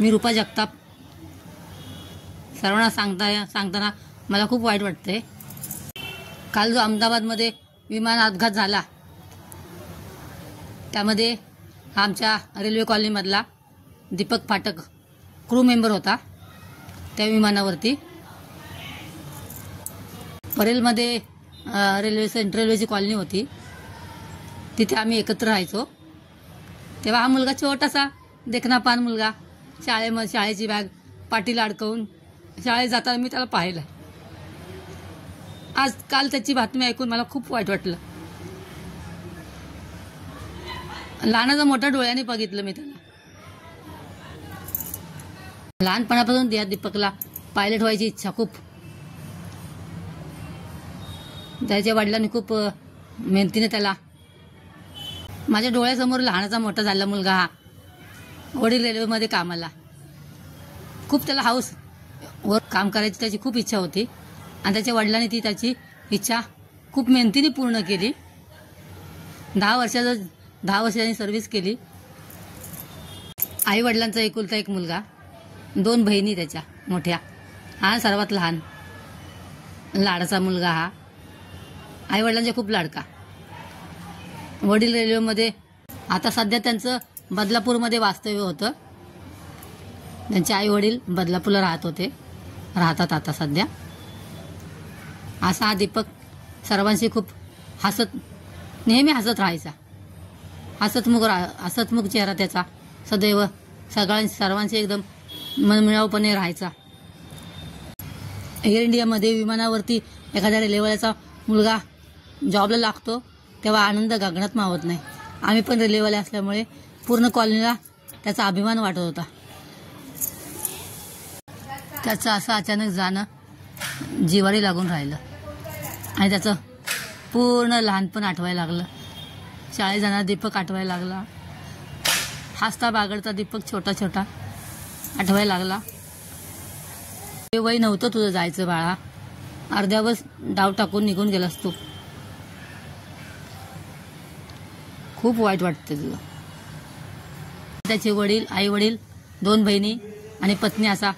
मी रूपा जगताप. सर्वांना सांगताना मला खूप वाईट वाटते. काल जो अहमदाबादमध्ये विमान अपघात झाला त्यामध्ये आमच्या रेल्वे कॉलनीमधला दीपक फाटक क्रू मेंबर होता. त्या विमानावरती परेलमध्ये सेंट्रल रेल्वेची कॉलनी होती, तिथे आम्ही एकत्र राहायचो. तेव्हा हा मुलगा छोटासा देखना पान मुलगा शाळेची बॅग पाठीला अडकवून शाळेत जाताना मी त्याला पाहिलं. काल त्याची बातमी ऐकून मला खूप वाईट वाटलं. लहानाचा मोठ्या डोळ्याने बघितलं मी त्याला. लहानपणापासून या दीपकला पायलट व्हायची इच्छा खूप. त्याच्या वडिलांनी खूप मेहनतीने त्याला, माझ्या डोळ्यासमोर लहानाचा मोठा झाला मुलगा हा. वडील रेल्वेमध्ये कामाला, खूप त्याला हाऊस वर काम करायची त्याची खूप इच्छा होती आणि त्याच्या वडिलांनी त्याची इच्छा खूप मेहनतीने पूर्ण केली. 10 वर्षांनी सर्व्हिस केली. आई वडिलांचा एकुलता एक मुलगा, 2 बहिणी त्याच्या मोठ्या, हा सर्वात लहान लाडाचा मुलगा हा. आई वडिलांचा खूप लाडका. वडील रेल्वेमध्ये, आता सध्या त्यांचं बदलापूरमध्ये वास्तव्य होतं. त्यांचे आई वडील बदलापूरला राहतात आता सध्या. असा हा दीपक सर्वांशी खूप नेहमी हसत राहायचा. हसतमुख चेहरा त्याचा, सदैव सर्वांशी एकदम मनमिळाऊपणे राहायचा. एअर इंडियामध्ये विमानावरती एखाद्या रेल्वेवाल्याचा मुलगा जॉबला लागतो तेव्हा आनंद गगनात मावत नाही. आम्ही पण रेल्वेवाले असल्यामुळे पूर्ण कॉलनीला त्याचा अभिमान वाटत होता. त्याचं असं अचानक जाणं जिव्हारी लागून राहिलं आणि त्याचं पूर्ण लहानपण आठवायला लागलं. शाळेत जाणारा दीपक आठवायला लागला. हसता बागडता दीपक छोटा छोटा आठवायला लागला. हे वय नव्हतं तुझं जायचं बाळा, अर्ध्यावर डाव टाकून निघून गेलास तू. खूप वाईट वाटतं तुझं. त्याचे वडील, आई वडील, 2 बहिणी आणि पत्नी असा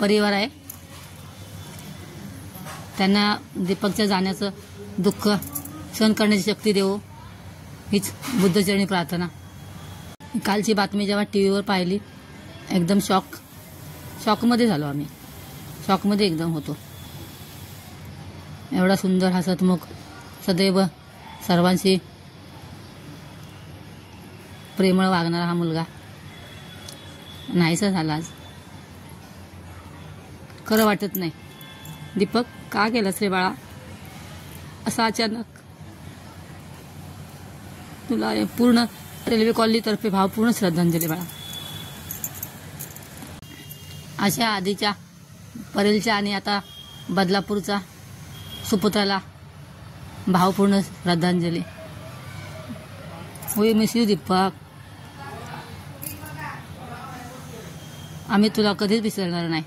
परिवार आहे. त्यांना दीपकच्या जाण्याचं दुःख सहन करण्याची शक्ती देवो हीच बुद्धचरणी प्रार्थना. कालची बातमी जेव्हा टीव्हीवर पाहिली एकदम शॉकमध्ये झालो आम्ही. शॉकमध्ये एकदम होतो. एवढा सुंदर हसतमुख, सदैव सर्वांशी प्रेमळ वागणारा हा मुलगा नाहीसा झाला आज. खरं वाटत नाही. दीपक, का केलंस रे बाळा असा अचानक? तुला पूर्ण रेल्वे कॉलनीतर्फे भावपूर्ण श्रद्धांजली बाळा. अशा आधीच्या परेलच्या आणि आता बदलापूरचा सुपुत्राला भावपूर्ण श्रद्धांजली. We miss you Deepak. आम्ही तुला कधीच विसरणार नाही.